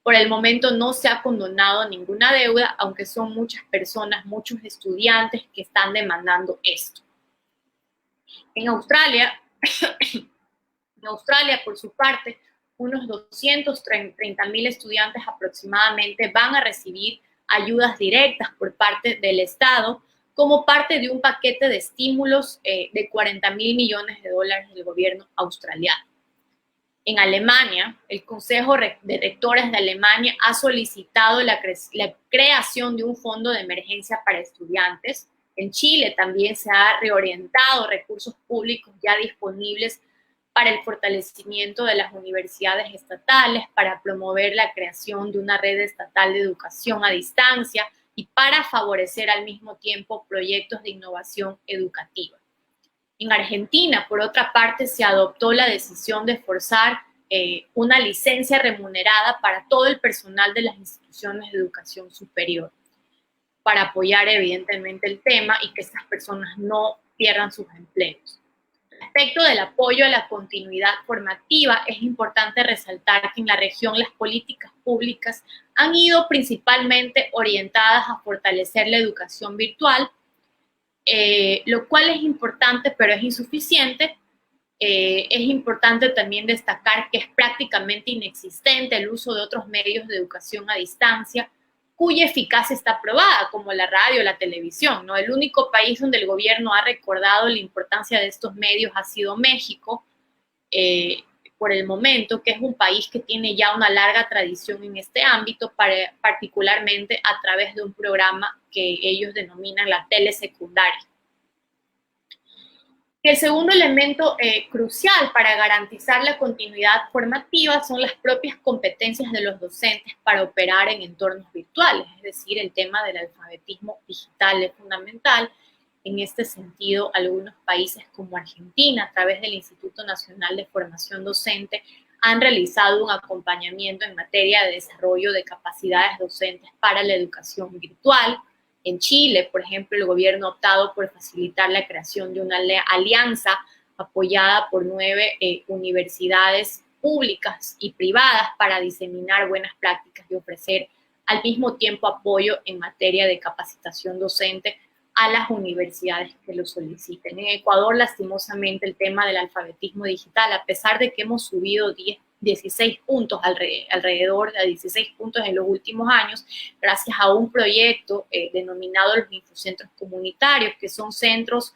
Por el momento no se ha condonado ninguna deuda, aunque son muchas personas, muchos estudiantes que están demandando esto. En Australia, por su parte, unos 230.000 estudiantes aproximadamente van a recibir ayudas directas por parte del Estado como parte de un paquete de estímulos de 40.000 millones de dólares del gobierno australiano. En Alemania, el Consejo de Rectores de Alemania ha solicitado la creación de un fondo de emergencia para estudiantes. En Chile también se ha reorientado recursos públicos ya disponibles para el fortalecimiento de las universidades estatales, para promover la creación de una red estatal de educación a distancia y para favorecer al mismo tiempo proyectos de innovación educativa. En Argentina, por otra parte, se adoptó la decisión de forzar una licencia remunerada para todo el personal de las instituciones de educación superior, para apoyar evidentemente el tema y que estas personas no pierdan sus empleos. Respecto del apoyo a la continuidad formativa, es importante resaltar que en la región las políticas públicas han ido principalmente orientadas a fortalecer la educación virtual, lo cual es importante, pero es insuficiente. Es importante también destacar que es prácticamente inexistente el uso de otros medios de educación a distancia, cuya eficacia está probada, como la radio o la televisión, ¿no? El único país donde el gobierno ha recordado la importancia de estos medios ha sido México, por el momento, que es un país que tiene ya una larga tradición en este ámbito, particularmente a través de un programa que ellos denominan la telesecundaria. El segundo elemento crucial para garantizar la continuidad formativa son las propias competencias de los docentes para operar en entornos virtuales, es decir, el tema del alfabetismo digital es fundamental. En este sentido, algunos países como Argentina, a través del Instituto Nacional de Formación Docente, han realizado un acompañamiento en materia de desarrollo de capacidades docentes para la educación virtual. En Chile, por ejemplo, el gobierno ha optado por facilitar la creación de una alianza apoyada por 9 universidades públicas y privadas para diseminar buenas prácticas y ofrecer al mismo tiempo apoyo en materia de capacitación docente a las universidades que lo soliciten. En Ecuador, lastimosamente, el tema del alfabetismo digital, a pesar de que hemos subido 16 puntos, alrededor de 16 puntos en los últimos años, gracias a un proyecto denominado los infocentros comunitarios, que son centros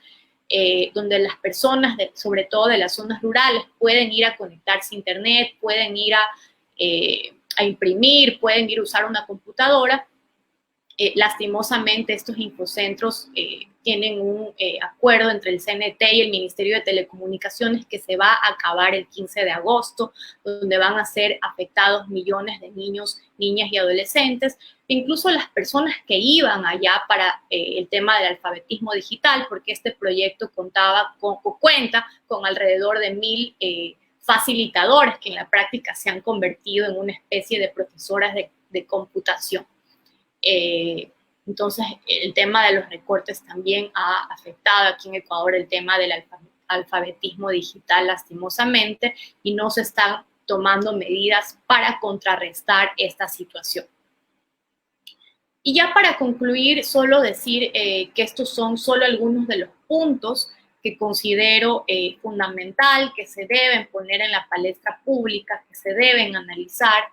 donde las personas, sobre todo de las zonas rurales, pueden ir a conectarse a internet, pueden ir a imprimir, pueden ir a usar una computadora. Lastimosamente, estos infocentros tienen un acuerdo entre el CNT y el Ministerio de Telecomunicaciones que se va a acabar el 15 de agosto, donde van a ser afectados millones de niños, niñas y adolescentes, incluso las personas que iban allá para el tema del alfabetismo digital, porque este proyecto cuenta con alrededor de 1.000 facilitadores que en la práctica se han convertido en una especie de profesoras de computación. Entonces, el tema de los recortes también ha afectado aquí en Ecuador el tema del alfabetismo digital, lastimosamente, y no se están tomando medidas para contrarrestar esta situación. Y ya para concluir, solo decir que estos son solo algunos de los puntos que considero fundamental, que se deben poner en la palestra pública, que se deben analizar.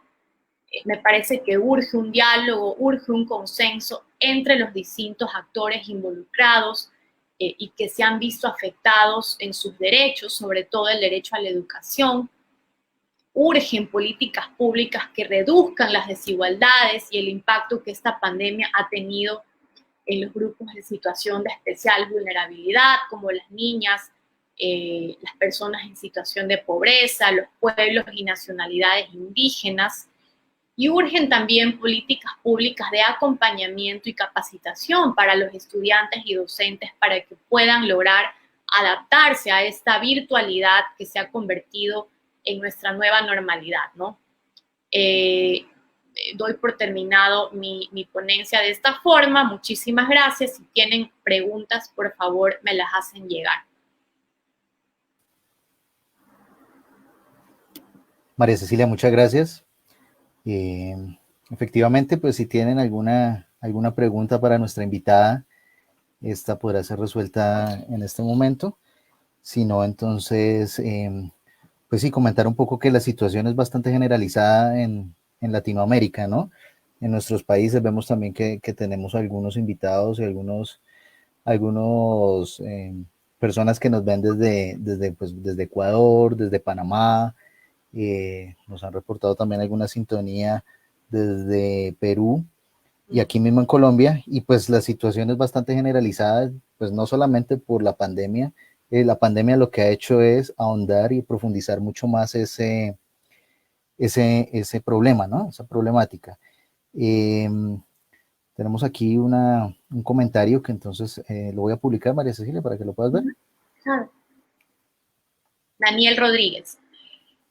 Me parece que urge un diálogo, urge un consenso entre los distintos actores involucrados y que se han visto afectados en sus derechos, sobre todo el derecho a la educación. Urgen políticas públicas que reduzcan las desigualdades y el impacto que esta pandemia ha tenido en los grupos de situación de especial vulnerabilidad, como las niñas, las personas en situación de pobreza, los pueblos y nacionalidades indígenas. Y urgen también políticas públicas de acompañamiento y capacitación para los estudiantes y docentes para que puedan lograr adaptarse a esta virtualidad que se ha convertido en nuestra nueva normalidad, ¿no? Doy por terminado mi ponencia de esta forma. Muchísimas gracias. Si tienen preguntas, por favor, me las hacen llegar. María Cecilia, muchas gracias. Efectivamente, pues si tienen alguna pregunta para nuestra invitada, esta podrá ser resuelta en este momento. Si no, entonces, pues sí, comentar un poco que la situación es bastante generalizada en Latinoamérica, ¿no? En nuestros países vemos también que tenemos algunos invitados y algunos personas que nos ven desde Ecuador, desde Panamá. Nos han reportado también alguna sintonía desde Perú y aquí mismo en Colombia, y pues la situación es bastante generalizada, pues no solamente por la pandemia lo que ha hecho es ahondar y profundizar mucho más ese problema, ¿no? Esa problemática. Tenemos aquí un comentario que entonces lo voy a publicar, María Cecilia, para que lo puedas ver. Claro. Daniel Rodríguez.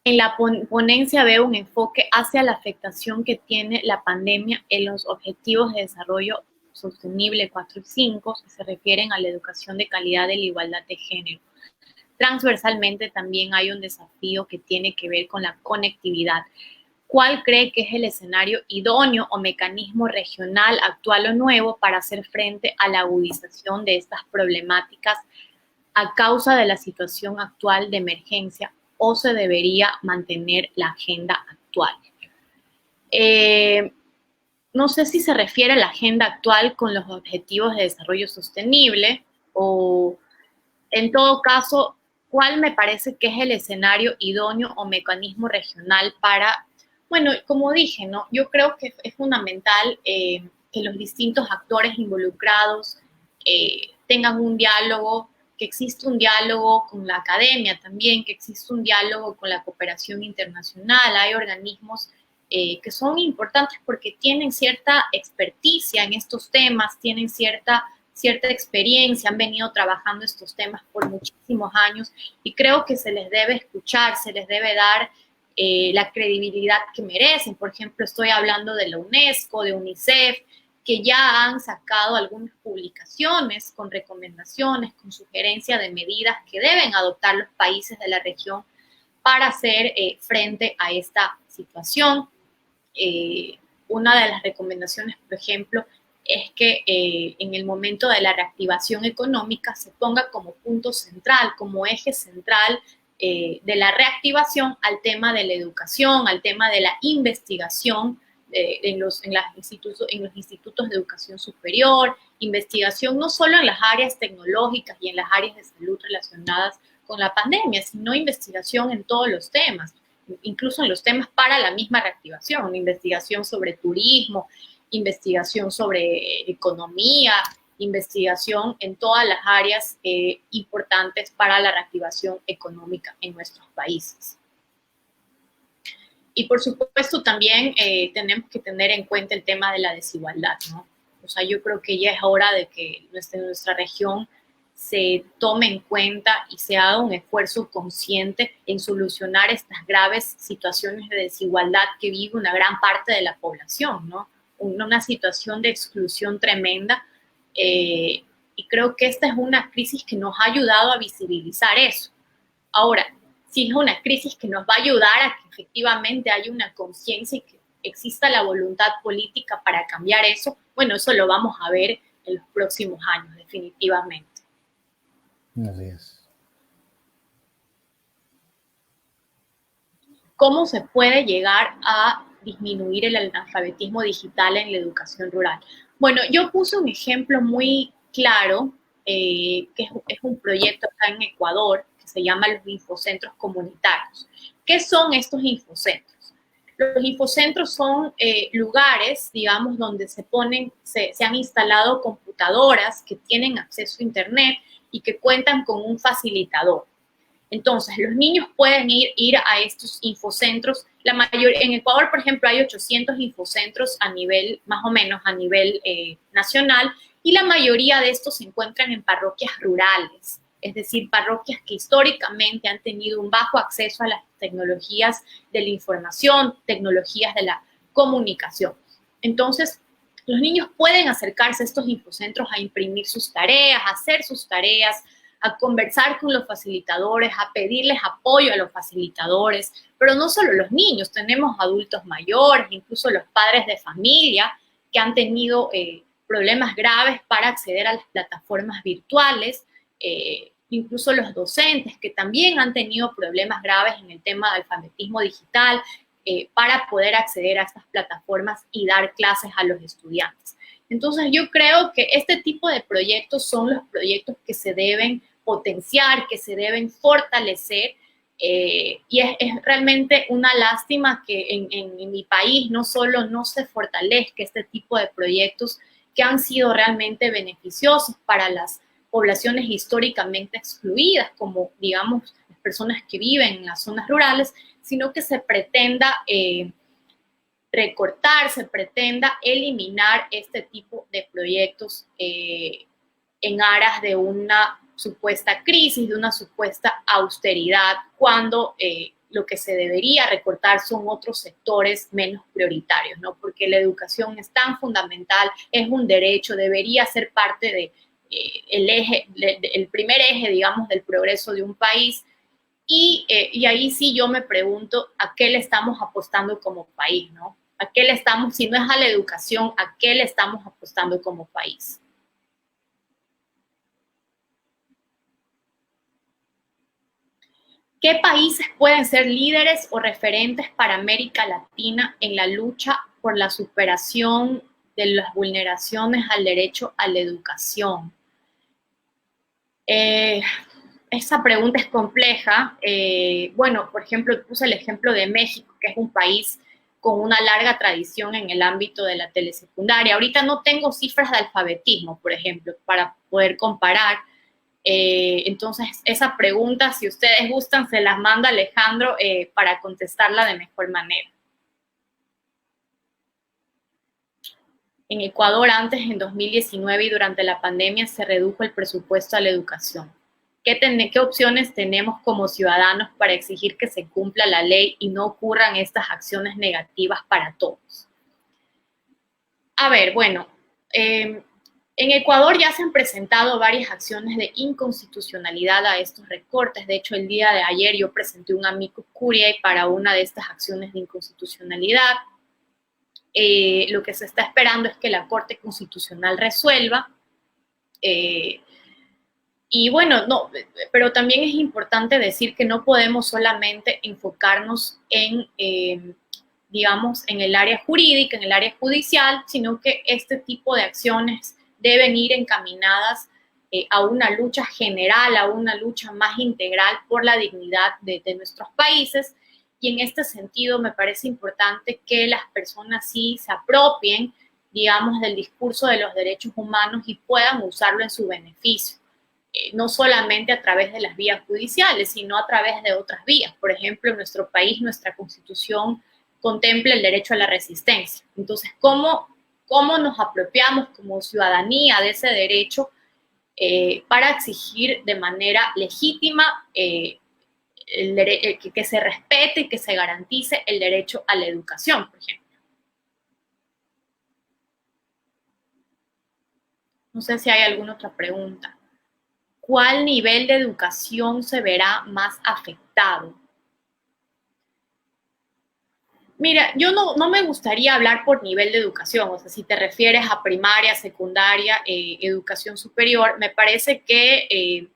En la ponencia veo un enfoque hacia la afectación que tiene la pandemia en los objetivos de desarrollo sostenible 4 y 5, que se refieren a la educación de calidad y la igualdad de género. Transversalmente también hay un desafío que tiene que ver con la conectividad. ¿Cuál cree que es el escenario idóneo o mecanismo regional, actual o nuevo para hacer frente a la agudización de estas problemáticas a causa de la situación actual de emergencia, o se debería mantener la agenda actual? No sé si se refiere a la agenda actual con los objetivos de desarrollo sostenible o, en todo caso, ¿cuál me parece que es el escenario idóneo o mecanismo regional para, bueno, como dije, ¿no? Yo creo que es fundamental que los distintos actores involucrados tengan un diálogo, que exista un diálogo con la academia también, que exista un diálogo con la cooperación internacional. Hay organismos que son importantes porque tienen cierta experticia en estos temas, tienen cierta experiencia, han venido trabajando estos temas por muchísimos años y creo que se les debe escuchar, se les debe dar la credibilidad que merecen. Por ejemplo, estoy hablando de la UNESCO, de UNICEF, que ya han sacado algunas publicaciones con recomendaciones, con sugerencias de medidas que deben adoptar los países de la región para hacer frente a esta situación. Una de las recomendaciones, por ejemplo, es que en el momento de la reactivación económica se ponga como punto central, como eje central de la reactivación al tema de la educación, al tema de la investigación en los institutos de educación superior, investigación no solo en las áreas tecnológicas y en las áreas de salud relacionadas con la pandemia, sino investigación en todos los temas, incluso en los temas para la misma reactivación, investigación sobre turismo, investigación sobre economía, investigación en todas las áreas importantes para la reactivación económica en nuestros países. Y por supuesto también tenemos que tener en cuenta el tema de la desigualdad, ¿no? O sea, yo creo que ya es hora de que nuestra región se tome en cuenta y se haga un esfuerzo consciente en solucionar estas graves situaciones de desigualdad que vive una gran parte de la población, ¿no? Una situación de exclusión tremenda, y creo que esta es una crisis que nos ha ayudado a visibilizar eso. Ahora, si es una crisis que nos va a ayudar a que efectivamente haya una conciencia y que exista la voluntad política para cambiar eso, bueno, eso lo vamos a ver en los próximos años, definitivamente. Así es. ¿Cómo se puede llegar a disminuir el analfabetismo digital en la educación rural? Bueno, yo puse un ejemplo muy claro, que es un proyecto acá en Ecuador, que se llama los infocentros comunitarios. ¿Qué son estos infocentros? Los infocentros son lugares, digamos, donde se han instalado computadoras que tienen acceso a Internet y que cuentan con un facilitador. Entonces, los niños pueden ir a estos infocentros. En Ecuador, por ejemplo, hay 800 infocentros a nivel, más o menos a nivel nacional, y la mayoría de estos se encuentran en parroquias rurales, es decir, parroquias que históricamente han tenido un bajo acceso a las tecnologías de la información, tecnologías de la comunicación. Entonces, los niños pueden acercarse a estos infocentros a imprimir sus tareas, a hacer sus tareas, a conversar con los facilitadores, a pedirles apoyo a los facilitadores, pero no solo los niños, tenemos adultos mayores, incluso los padres de familia que han tenido problemas graves para acceder a las plataformas virtuales, incluso los docentes que también han tenido problemas graves en el tema del alfabetismo digital para poder acceder a estas plataformas y dar clases a los estudiantes. Entonces yo creo que este tipo de proyectos son los proyectos que se deben potenciar, que se deben fortalecer, y es realmente una lástima que en mi país no solo no se fortalezca este tipo de proyectos que han sido realmente beneficiosos para las poblaciones históricamente excluidas, como digamos las personas que viven en las zonas rurales, sino que se pretenda recortar, se pretenda eliminar este tipo de proyectos en aras de una supuesta crisis, de una supuesta austeridad, cuando lo que se debería recortar son otros sectores menos prioritarios, ¿no? Porque la educación es tan fundamental, es un derecho, debería ser parte de el primer eje, digamos, del progreso de un país. Y ahí sí yo me pregunto a qué le estamos apostando como país, ¿no? ¿A qué le estamos, si no es a la educación, a qué le estamos apostando como país? ¿Qué países pueden ser líderes o referentes para América Latina en la lucha por la superación de las vulneraciones al derecho a la educación? Esa pregunta es compleja. Bueno, por ejemplo, puse el ejemplo de México, que es un país con una larga tradición en el ámbito de la telesecundaria. Ahorita no tengo cifras de alfabetismo, por ejemplo, para poder comparar. Entonces, esa pregunta, si ustedes gustan, se las manda Alejandro para contestarla de mejor manera. En Ecuador, antes, en 2019 y durante la pandemia, se redujo el presupuesto a la educación. ¿Qué opciones tenemos como ciudadanos para exigir que se cumpla la ley y no ocurran estas acciones negativas para todos? A ver, bueno, en Ecuador ya se han presentado varias acciones de inconstitucionalidad a estos recortes. De hecho, el día de ayer yo presenté un amicus curiae para una de estas acciones de inconstitucionalidad. Lo que se está esperando es que la Corte Constitucional resuelva. Y bueno, no, pero también es importante decir que no podemos solamente enfocarnos en, digamos, en el área jurídica, en el área judicial, sino que este tipo de acciones deben ir encaminadas a una lucha general, a una lucha más integral por la dignidad de nuestros países. Y en este sentido me parece importante que las personas sí se apropien digamos, del discurso de los derechos humanos y puedan usarlo en su beneficio. No solamente a través de las vías judiciales, sino a través de otras vías. Por ejemplo, en nuestro país, nuestra Constitución contempla el derecho a la resistencia. Entonces, ¿cómo nos apropiamos como ciudadanía de ese derecho para exigir de manera legítima que se respete y que se garantice el derecho a la educación, por ejemplo? No sé si hay alguna otra pregunta. ¿Cuál nivel de educación se verá más afectado? Mira, yo no me gustaría hablar por nivel de educación, o sea, si te refieres a primaria, secundaria, educación superior, me parece que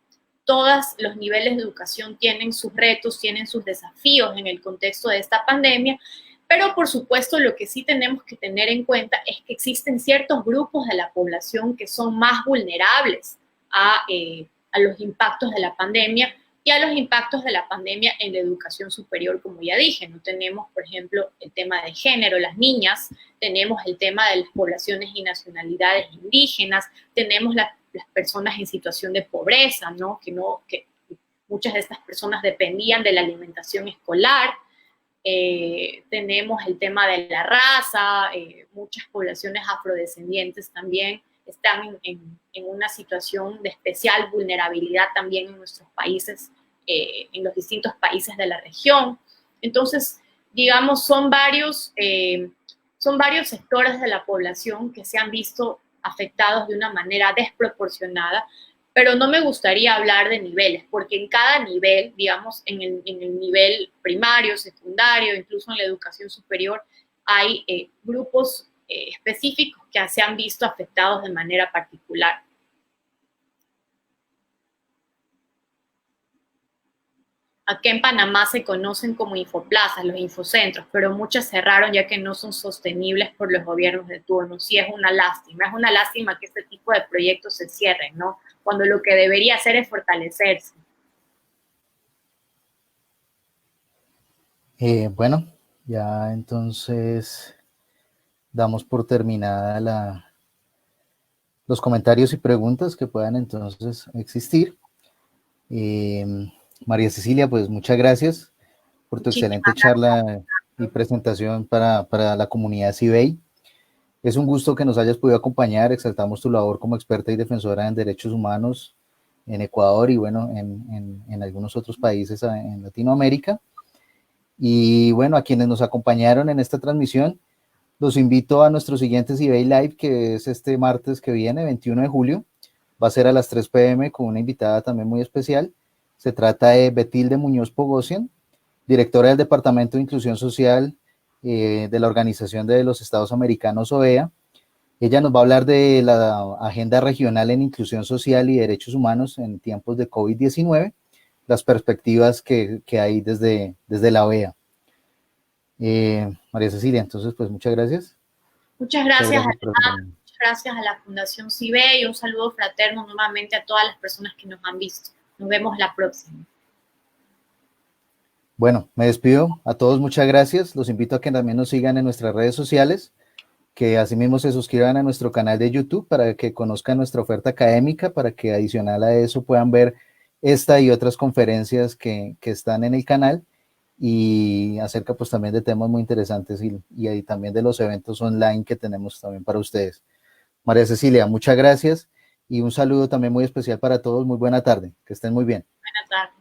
todos los niveles de educación tienen sus retos, tienen sus desafíos en el contexto de esta pandemia, pero por supuesto lo que sí tenemos que tener en cuenta es que existen ciertos grupos de la población que son más vulnerables a los impactos de la pandemia y a los impactos de la pandemia en la educación superior, como ya dije. No tenemos, por ejemplo, el tema de género, las niñas, tenemos el tema de las poblaciones y nacionalidades indígenas, tenemos las personas en situación de pobreza, ¿no? Que muchas de estas personas dependían de la alimentación escolar. Tenemos el tema de la raza, muchas poblaciones afrodescendientes también están en una situación de especial vulnerabilidad también en nuestros países, en los distintos países de la región. Entonces, digamos, son varios sectores de la población que se han visto afectados de una manera desproporcionada, pero no me gustaría hablar de niveles, porque en cada nivel, digamos, en el nivel primario, secundario, incluso en la educación superior, hay grupos específicos que se han visto afectados de manera particular. Aquí en Panamá se conocen como infoplazas, los infocentros, pero muchas cerraron ya que no son sostenibles por los gobiernos de turno. Sí, es una lástima que este tipo de proyectos se cierren, ¿no? Cuando lo que debería hacer es fortalecerse. Bueno, ya entonces damos por terminada los comentarios y preguntas que puedan entonces existir. María Cecilia, pues muchas gracias por tu excelente charla y presentación para la comunidad CIBEI. Es un gusto que nos hayas podido acompañar, exaltamos tu labor como experta y defensora en derechos humanos en Ecuador y bueno, en algunos otros países en Latinoamérica. Y bueno, a quienes nos acompañaron en esta transmisión, los invito a nuestro siguiente CIBEI Live, que es este martes que viene, 21 de julio. Va a ser a las 3 p.m. con una invitada también muy especial. Se trata de Betilde Muñoz Pogosian, directora del Departamento de Inclusión Social de la Organización de los Estados Americanos, OEA. Ella nos va a hablar de la agenda regional en inclusión social y derechos humanos en tiempos de COVID-19, las perspectivas que hay desde la OEA. María Cecilia, entonces, pues muchas gracias. Muchas gracias a la Fundación CIBEI y un saludo fraterno nuevamente a todas las personas que nos han visto. Nos vemos la próxima. Bueno, me despido. A todos muchas gracias. Los invito a que también nos sigan en nuestras redes sociales, que asimismo se suscriban a nuestro canal de YouTube para que conozcan nuestra oferta académica, para que adicional a eso puedan ver esta y otras conferencias que están en el canal y acerca pues también de temas muy interesantes y también de los eventos online que tenemos también para ustedes. María Cecilia, muchas gracias y un saludo también muy especial para todos. Muy buena tarde, que estén muy bien. Buena tarde.